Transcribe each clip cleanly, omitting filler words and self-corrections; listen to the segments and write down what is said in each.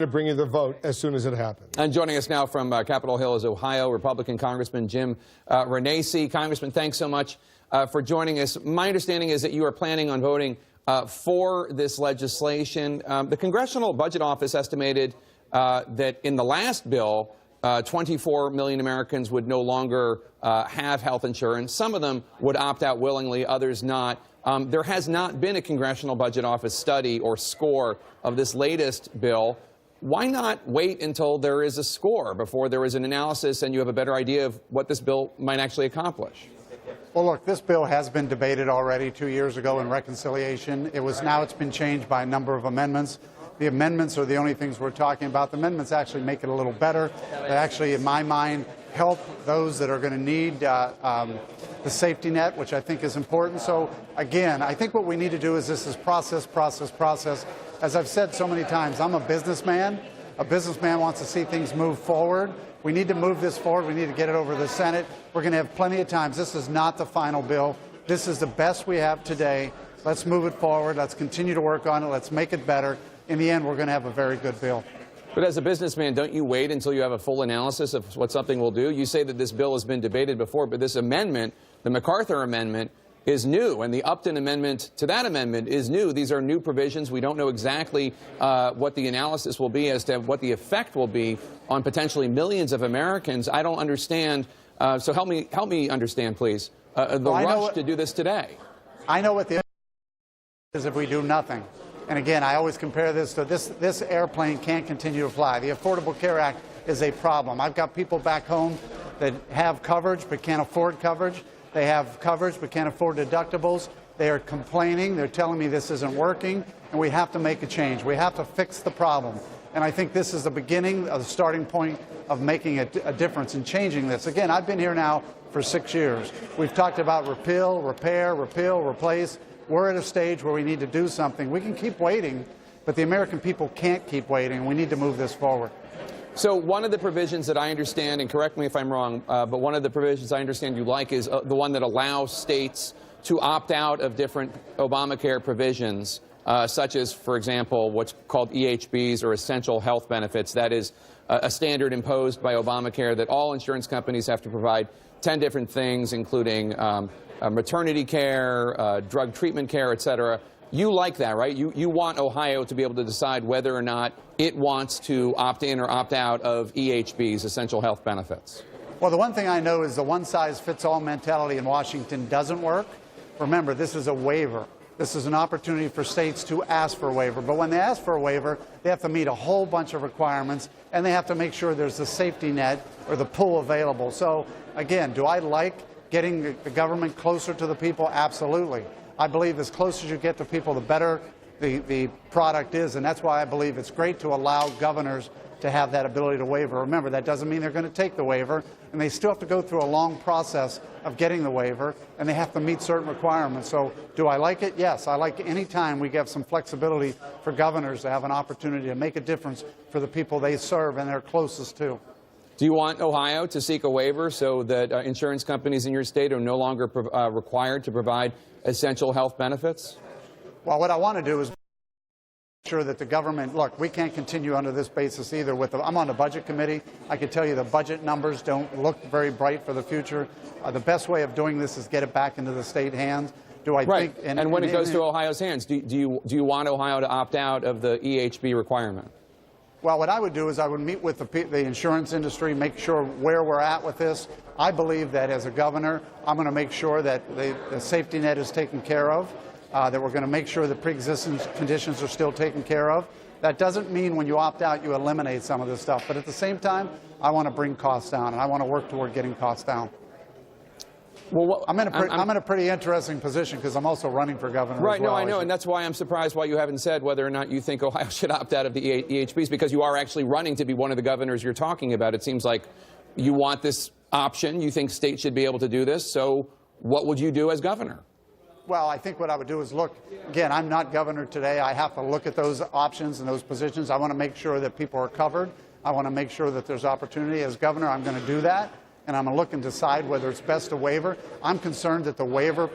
to bring you the vote as soon as it happens. And joining us now from Capitol Hill is Ohio Republican Congressman Jim Renacci. Congressman, thanks so much for joining us. My understanding is that you are planning on voting for this legislation. The Congressional Budget Office estimated that in the last bill, 24 million Americans would no longer have health insurance. Some of them would opt out willingly, others not. There has not been a Congressional Budget Office study or score of this latest bill. Why not wait until there is a score before there is an analysis and you have a better idea of what this bill might actually accomplish? Well, look, this bill has been debated already 2 years ago in reconciliation. Now it's been changed by a number of amendments. The amendments are the only things we're talking about. The amendments actually make it a little better. They actually, in my mind, help those that are going to need the safety net, which I think is important. So, again, I think what we need to do is this is process. As I've said so many times, I'm a businessman. A businessman wants to see things move forward. We need to move this forward. We need to get it over the Senate. We're going to have plenty of times. This is not the final bill. This is the best we have today. Let's move it forward. Let's continue to work on it. Let's make it better. In the end, we're going to have a very good bill. But as a businessman, don't you wait until you have a full analysis of what something will do? You say that this bill has been debated before, but this amendment, the MacArthur amendment, is new, and the Upton amendment to that amendment is new. These are new provisions. We don't know exactly what the analysis will be as to what the effect will be on potentially millions of Americans. I don't understand. So help me understand, please, the rush to do this today. I know what the is if we do nothing. And again, I always compare this to this airplane can't continue to fly. The Affordable Care Act is a problem. I've got people back home that have coverage but can't afford coverage. They have coverage but can't afford deductibles. They are complaining. They're telling me this isn't working, and we have to make a change. We have to fix the problem. And I think this is the beginning of the starting point of making a difference in changing this. Again, I've been here now for 6 years. We've talked about repeal, repair, repeal, replace. We're at a stage where we need to do something. We can keep waiting, but the American people can't keep waiting. We need to move this forward. So one of the provisions that I understand, and correct me if I'm wrong, but one of the provisions I understand you like is the one that allows states to opt out of different Obamacare provisions, such as, for example, what's called EHBs, or essential health benefits. That is a standard imposed by Obamacare that all insurance companies have to provide 10 different things, including maternity care, drug treatment care, et cetera. You like that, right? You want Ohio to be able to decide whether or not it wants to opt in or opt out of EHBs, essential health benefits. Well, the one thing I know is the one-size-fits-all mentality in Washington doesn't work. Remember, this is a waiver. This is an opportunity for states to ask for a waiver. But when they ask for a waiver, they have to meet a whole bunch of requirements, and they have to make sure there's a safety net or the pool available. So, again, do I like getting the government closer to the people? Absolutely. I believe as close as you get to people, the better the product is, and that's why I believe it's great to allow governors to have that ability to waiver. Remember, that doesn't mean they're going to take the waiver, and they still have to go through a long process of getting the waiver, and they have to meet certain requirements. So do I like it? Yes. I like any time we give some flexibility for governors to have an opportunity to make a difference for the people they serve and they're closest to. Do you want Ohio to seek a waiver so that insurance companies in your state are no longer required to provide essential health benefits? Well, what I want to do is make sure that the government, look, we can't continue under this basis either. I'm on the Budget Committee. I can tell you the budget numbers don't look very bright for the future. The best way of doing this is get it back into the state hands. Do I think? And when it goes to Ohio's hands, do you want Ohio to opt out of the EHB requirement? Well, what I would do is I would meet with the insurance industry, make sure where we're at with this. I believe that as a governor, I'm going to make sure that the safety net is taken care of, that we're going to make sure that pre-existing conditions are still taken care of. That doesn't mean when you opt out you eliminate some of this stuff, but at the same time, I want to bring costs down, and I want to work toward getting costs down. Well, I'm in a pretty interesting position because I'm also running for governor. Right, as well. No, I know, and that's why I'm surprised why you haven't said whether or not you think Ohio should opt out of the EHBs, because you are actually running to be one of the governors you're talking about. It seems like you want this option. You think states should be able to do this. So what would you do as governor? Well, I think what I would do is look, again, I'm not governor today. I have to look at those options and those positions. I want to make sure that people are covered. I want to make sure that there's opportunity. As governor, I'm going to do that. And I'm going to look and decide whether it's best a waiver. I'm concerned that the waiver,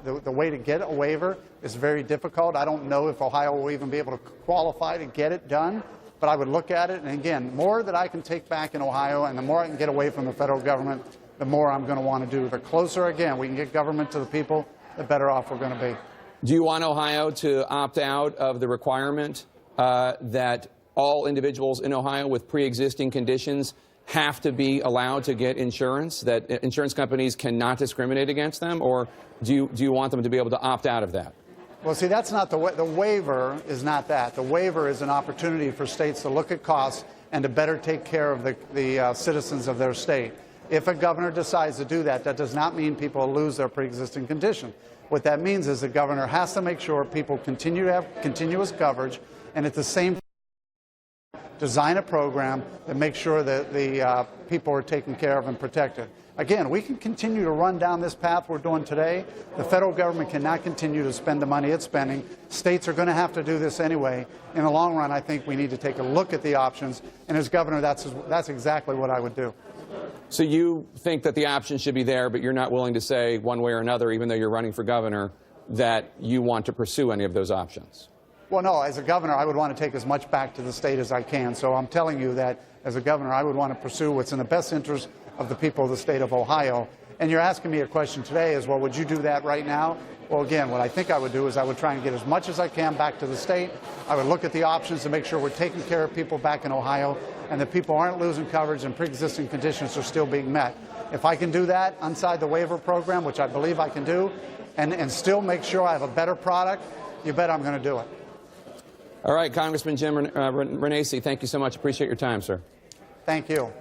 the way to get a waiver is very difficult. I don't know if Ohio will even be able to qualify to get it done. but I would look at it. And again, more that I can take back in Ohio and the more I can get away from the federal government, the more I'm going to want to do. The closer, again, we can get government to the people, the better off we're going to be. Do you want Ohio to opt out of the requirement that all individuals in Ohio with pre-existing conditions have to be allowed to get insurance, that insurance companies cannot discriminate against them, or do you want them to be able to opt out of that? Well, see, that's not the waiver is not that. The waiver is an opportunity for states to look at costs and to better take care of the citizens of their state. If a governor decides to do that, that does not mean people lose their pre-existing condition. What that means is the governor has to make sure people continue to have continuous coverage, and at the same time design a program that makes sure that the people are taken care of and protected. Again, we can continue to run down this path we're doing today. The federal government cannot continue to spend the money it's spending. States are going to have to do this anyway. In the long run, I think we need to take a look at the options. And as governor, that's exactly what I would do. So you think that the option should be there, but you're not willing to say one way or another, even though you're running for governor, that you want to pursue any of those options? Well, no, as a governor, I would want to take as much back to the state as I can. So I'm telling you that as a governor, I would want to pursue what's in the best interest of the people of the state of Ohio. And you're asking me a question today is, well, would you do that right now? Well, again, what I think I would do is I would try and get as much as I can back to the state. I would look at the options to make sure we're taking care of people back in Ohio and that people aren't losing coverage and pre-existing conditions are still being met. If I can do that inside the waiver program, which I believe I can do, and still make sure I have a better product, you bet I'm going to do it. All right, Congressman Jim Renacci, thank you so much. Appreciate your time, sir. Thank you.